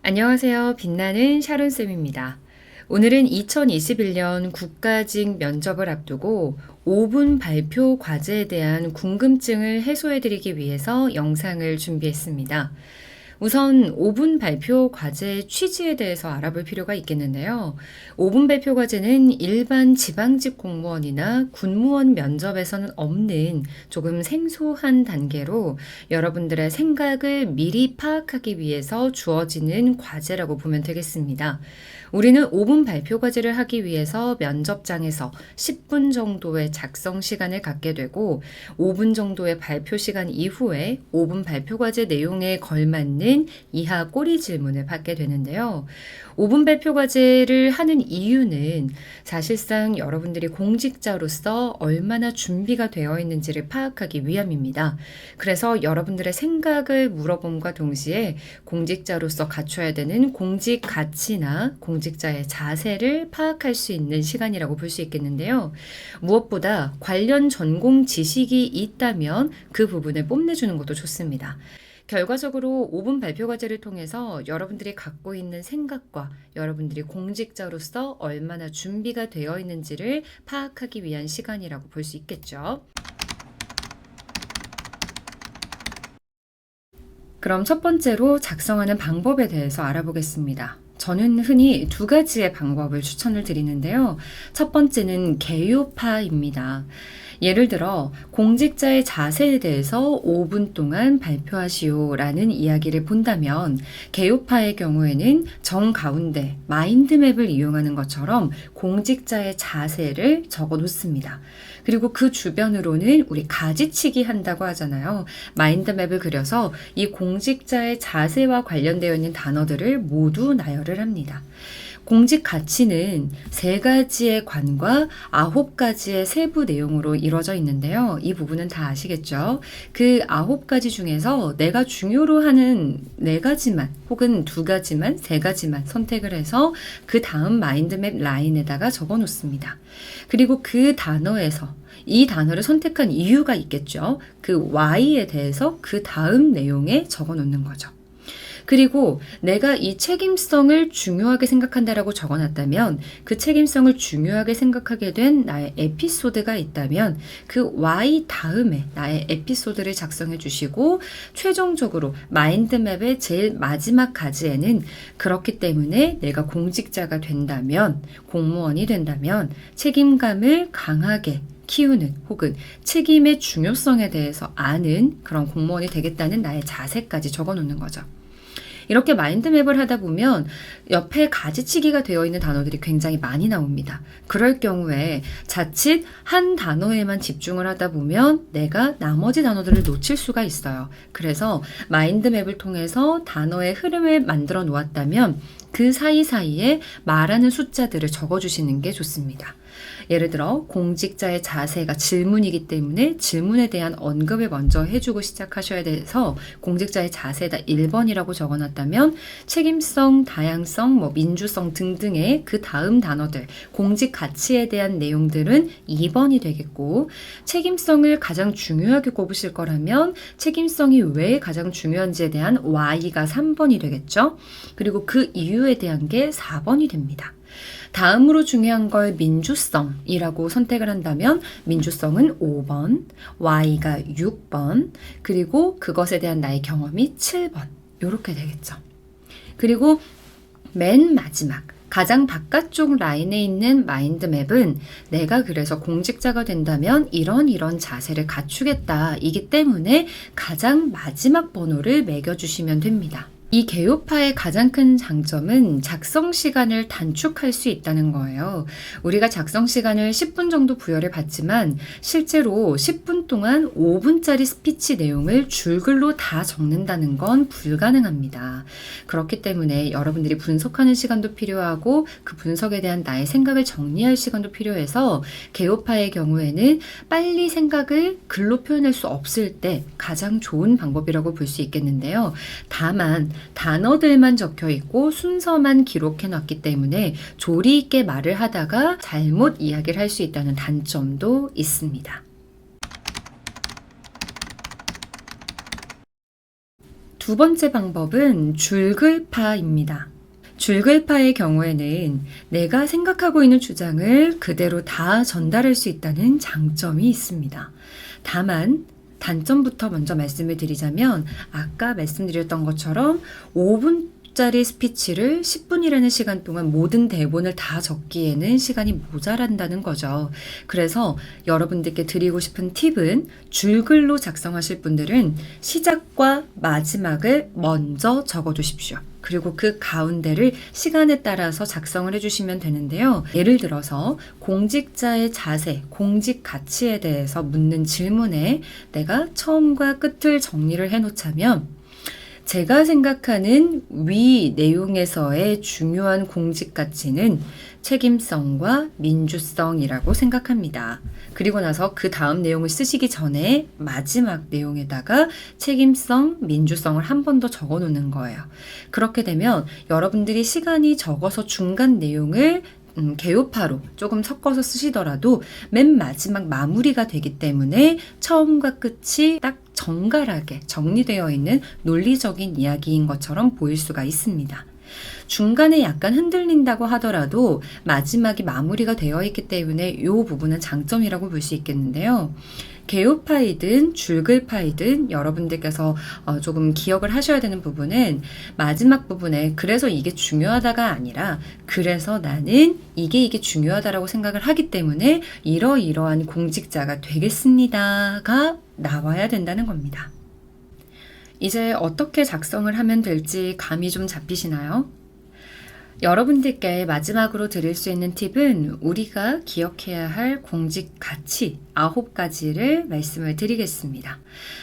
안녕하세요. 빛나는 샤론쌤입니다. 오늘은 2021년 국가직 면접을 앞두고 5분 발표 과제에 대한 궁금증을 해소해드리기 위해서 영상을 준비했습니다. 우선 5분 발표 과제의 취지에 대해서 알아볼 필요가 있겠는데요. 5분 발표 과제는 일반 지방직 공무원이나 군무원 면접에서는 없는 조금 생소한 단계로 여러분들의 생각을 미리 파악하기 위해서 주어지는 과제라고 보면 되겠습니다. 우리는 5분 발표 과제를 하기 위해서 면접장에서 10분 정도의 작성 시간을 갖게 되고 5분 정도의 발표 시간 이후에 5분 발표 과제 내용에 걸맞는 이하 꼬리 질문을 받게 되는데요. 5분 발표 과제를 하는 이유는 사실상 여러분들이 공직자로서 얼마나 준비가 되어 있는지를 파악하기 위함입니다. 그래서 여러분들의 생각을 물어봄과 동시에 공직자로서 갖춰야 되는 공직 가치나 공직자의 자세를 파악할 수 있는 시간이라고 볼 수 있겠는데요. 무엇보다 관련 전공 지식이 있다면 그 부분을 뽐내주는 것도 좋습니다. 결과적으로 5분 발표 과제를 통해서 여러분들이 갖고 있는 생각과 여러분들이 공직자로서 얼마나 준비가 되어 있는지를 파악하기 위한 시간이라고 볼 수 있겠죠. 그럼 첫 번째로 작성하는 방법에 대해서 알아보겠습니다. 저는 흔히 두 가지의 방법을 추천을 드리는데요. 첫 번째는 개요파입니다. 예를 들어 공직자의 자세에 대해서 5분 동안 발표하시오라는 이야기를 본다면 개요파의 경우에는 정가운데 마인드맵을 이용하는 것처럼 공직자의 자세를 적어 놓습니다. 그리고 그 주변으로는 우리 가지치기 한다고 하잖아요. 마인드맵을 그려서 이 공직자의 자세와 관련되어 있는 단어들을 모두 나열을 합니다. 공직 가치는 3가지의 관과 9가지의 세부 내용으로 이루어져 있는데요. 이 부분은 다 아시겠죠? 그 9가지 중에서 내가 중요로 하는 4가지만 혹은 2가지만 3가지만 선택을 해서 그 다음 마인드맵 라인에다가 적어 놓습니다. 그리고 그 단어에서 이 단어를 선택한 이유가 있겠죠. 그 Y에 대해서 그 다음 내용에 적어 놓는 거죠. 그리고 내가 이 책임성을 중요하게 생각한다라고 적어놨다면 그 책임성을 중요하게 생각하게 된 나의 에피소드가 있다면 그 Y 다음에 나의 에피소드를 작성해 주시고 최종적으로 마인드맵의 제일 마지막 가지에는 그렇기 때문에 내가 공직자가 된다면 공무원이 된다면 책임감을 강하게 키우는 혹은 책임의 중요성에 대해서 아는 그런 공무원이 되겠다는 나의 자세까지 적어 놓는 거죠. 이렇게 마인드맵을 하다 보면 옆에 가지치기가 되어 있는 단어들이 굉장히 많이 나옵니다. 그럴 경우에 자칫 한 단어에만 집중을 하다 보면 내가 나머지 단어들을 놓칠 수가 있어요. 그래서 마인드맵을 통해서 단어의 흐름을 만들어 놓았다면 그 사이사이에 말하는 숫자들을 적어주시는 게 좋습니다. 예를 들어 공직자의 자세가 질문이기 때문에 질문에 대한 언급을 먼저 해주고 시작하셔야 돼서 공직자의 자세에다 1번이라고 적어놨다면 책임성, 다양성, 민주성 등등의 그 다음 단어들 공직 가치에 대한 내용들은 2번이 되겠고 책임성을 가장 중요하게 꼽으실 거라면 책임성이 왜 가장 중요한지에 대한 Y가 3번이 되겠죠. 그리고 그 이유에 대한 게 4번이 됩니다. 다음으로 중요한 걸 민주성이라고 선택을 한다면 민주성은 5번, Y가 6번, 그리고 그것에 대한 나의 경험이 7번 이렇게 되겠죠. 그리고 맨 마지막 가장 바깥쪽 라인에 있는 마인드맵은 내가 그래서 공직자가 된다면 이런 자세를 갖추겠다 이기 때문에 가장 마지막 번호를 매겨주시면 됩니다. 이 개요파의 가장 큰 장점은 작성 시간을 단축할 수 있다는 거예요. 우리가 작성 시간을 10분 정도 부여를 받지만 실제로 10분 동안 5분짜리 스피치 내용을 줄글로 다 적는다는 건 불가능합니다. 그렇기 때문에 여러분들이 분석하는 시간도 필요하고 그 분석에 대한 나의 생각을 정리할 시간도 필요해서 개요파의 경우에는 빨리 생각을 글로 표현할 수 없을 때 가장 좋은 방법이라고 볼 수 있겠는데요. 다만 단어들만 적혀 있고 순서만 기록해 놨기 때문에 조리 있게 말을 하다가 잘못 이야기를 할 수 있다는 단점도 있습니다. 두 번째 방법은 줄글파입니다. 줄글파의 경우에는 내가 생각하고 있는 주장을 그대로 다 전달할 수 있다는 장점이 있습니다. 다만 단점부터 먼저 말씀을 드리자면 아까 말씀드렸던 것처럼 5분짜리 스피치를 10분이라는 시간 동안 모든 대본을 다 적기에는 시간이 모자란다는 거죠. 그래서 여러분들께 드리고 싶은 팁은 줄글로 작성하실 분들은 시작과 마지막을 먼저 적어두십시오. 그리고 그 가운데를 시간에 따라서 작성을 해주시면 되는데요. 예를 들어서 공직자의 자세, 공직 가치에 대해서 묻는 질문에 내가 처음과 끝을 정리를 해놓자면 제가 생각하는 위 내용에서의 중요한 공직 가치는 책임성과 민주성이라고 생각합니다. 그리고 나서 그 다음 내용을 쓰시기 전에 마지막 내용에다가 책임성, 민주성을 한 번 더 적어 놓는 거예요. 그렇게 되면 여러분들이 시간이 적어서 중간 내용을 개요파로 조금 섞어서 쓰시더라도 맨 마지막 마무리가 되기 때문에 처음과 끝이 딱 정갈하게 정리되어 있는 논리적인 이야기인 것처럼 보일 수가 있습니다. 중간에 약간 흔들린다고 하더라도 마지막이 마무리가 되어 있기 때문에 이 부분은 장점이라고 볼 수 있겠는데요. 개요파이든 줄글파이든 여러분들께서 조금 기억을 하셔야 되는 부분은 마지막 부분에 그래서 이게 중요하다가 아니라 그래서 나는 이게 중요하다라고 생각을 하기 때문에 이러이러한 공직자가 되겠습니다가 나와야 된다는 겁니다. 이제 어떻게 작성을 하면 될지 감이 좀 잡히시나요? 여러분들께 마지막으로 드릴 수 있는 팁은 우리가 기억해야 할 공직 가치 9가지를 말씀을 드리겠습니다.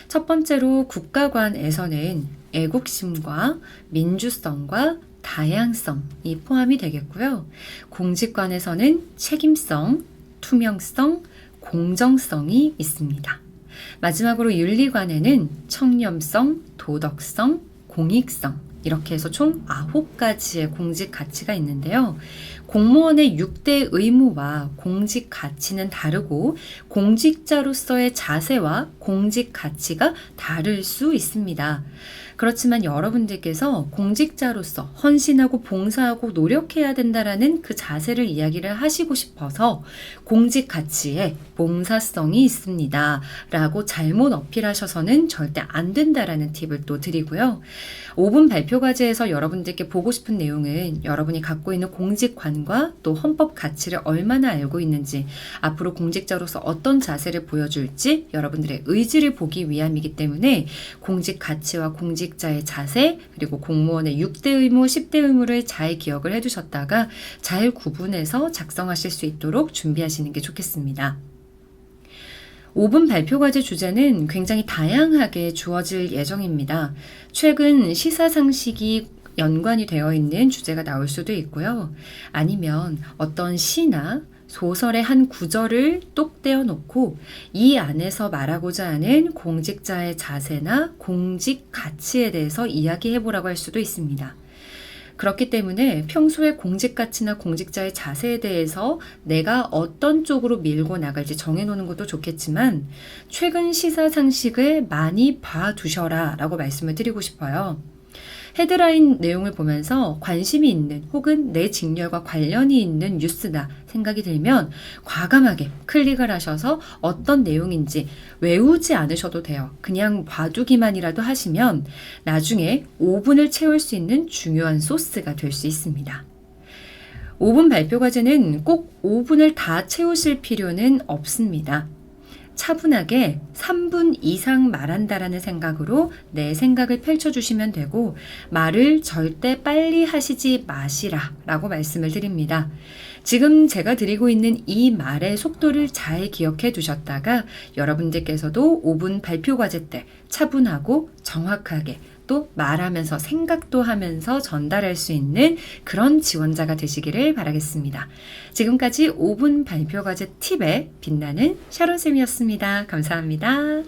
첫 번째로 국가관에서는 애국심과 민주성과 다양성이 포함이 되겠고요. 공직관에서는 책임성, 투명성, 공정성이 있습니다. 마지막으로 윤리관에는 청렴성, 도덕성, 공익성 이렇게 해서 총 9가지의 공직 가치가 있는데요. 공무원의 6대 의무와 공직 가치는 다르고 공직자로서의 자세와 공직 가치가 다를 수 있습니다. 그렇지만 여러분들께서 공직자로서 헌신하고 봉사하고 노력해야 된다라는 그 자세를 이야기를 하시고 싶어서 공직 가치에 봉사성이 있습니다 라고 잘못 어필하셔서는 절대 안 된다라는 팁을 또 드리고요. 5분 발표 과제에서 여러분들께 보고 싶은 내용은 여러분이 갖고 있는 공직관과 또 헌법 가치를 얼마나 알고 있는지, 앞으로 공직자로서 어떤 자세를 보여줄지 여러분들의 의지를 보기 위함이기 때문에 공직 가치와 공직자의 자세, 그리고 공무원의 6대 의무, 10대 의무를 잘 기억을 해두셨다가 잘 구분해서 작성하실 수 있도록 준비하시는 게 좋겠습니다. 5분 발표 과제 주제는 굉장히 다양하게 주어질 예정입니다. 최근 시사상식이 연관이 되어 있는 주제가 나올 수도 있고요. 아니면 어떤 시나 소설의 한 구절을 똑 떼어 놓고 이 안에서 말하고자 하는 공직자의 자세나 공직 가치에 대해서 이야기해 보라고 할 수도 있습니다. 그렇기 때문에 평소에 공직 가치나 공직자의 자세에 대해서 내가 어떤 쪽으로 밀고 나갈지 정해놓는 것도 좋겠지만 최근 시사 상식을 많이 봐두셔라 라고 말씀을 드리고 싶어요. 헤드라인 내용을 보면서 관심이 있는 혹은 내 직렬과 관련이 있는 뉴스나 생각이 들면 과감하게 클릭을 하셔서 어떤 내용인지 외우지 않으셔도 돼요. 그냥 봐두기만이라도 하시면 나중에 5분을 채울 수 있는 중요한 소스가 될 수 있습니다. 5분 발표 과제는 꼭 5분을 다 채우실 필요는 없습니다. 차분하게 3분 이상 말한다라는 생각으로 내 생각을 펼쳐주시면 되고 말을 절대 빨리 하시지 마시라 라고 말씀을 드립니다. 지금 제가 드리고 있는 이 말의 속도를 잘 기억해 두셨다가 여러분들께서도 5분 발표 과제 때 차분하고 정확하게 또 말하면서 생각도 하면서 전달할 수 있는 그런 지원자가 되시기를 바라겠습니다. 지금까지 5분 발표 과제 팁에 빛나는 샤론쌤이었습니다. 감사합니다.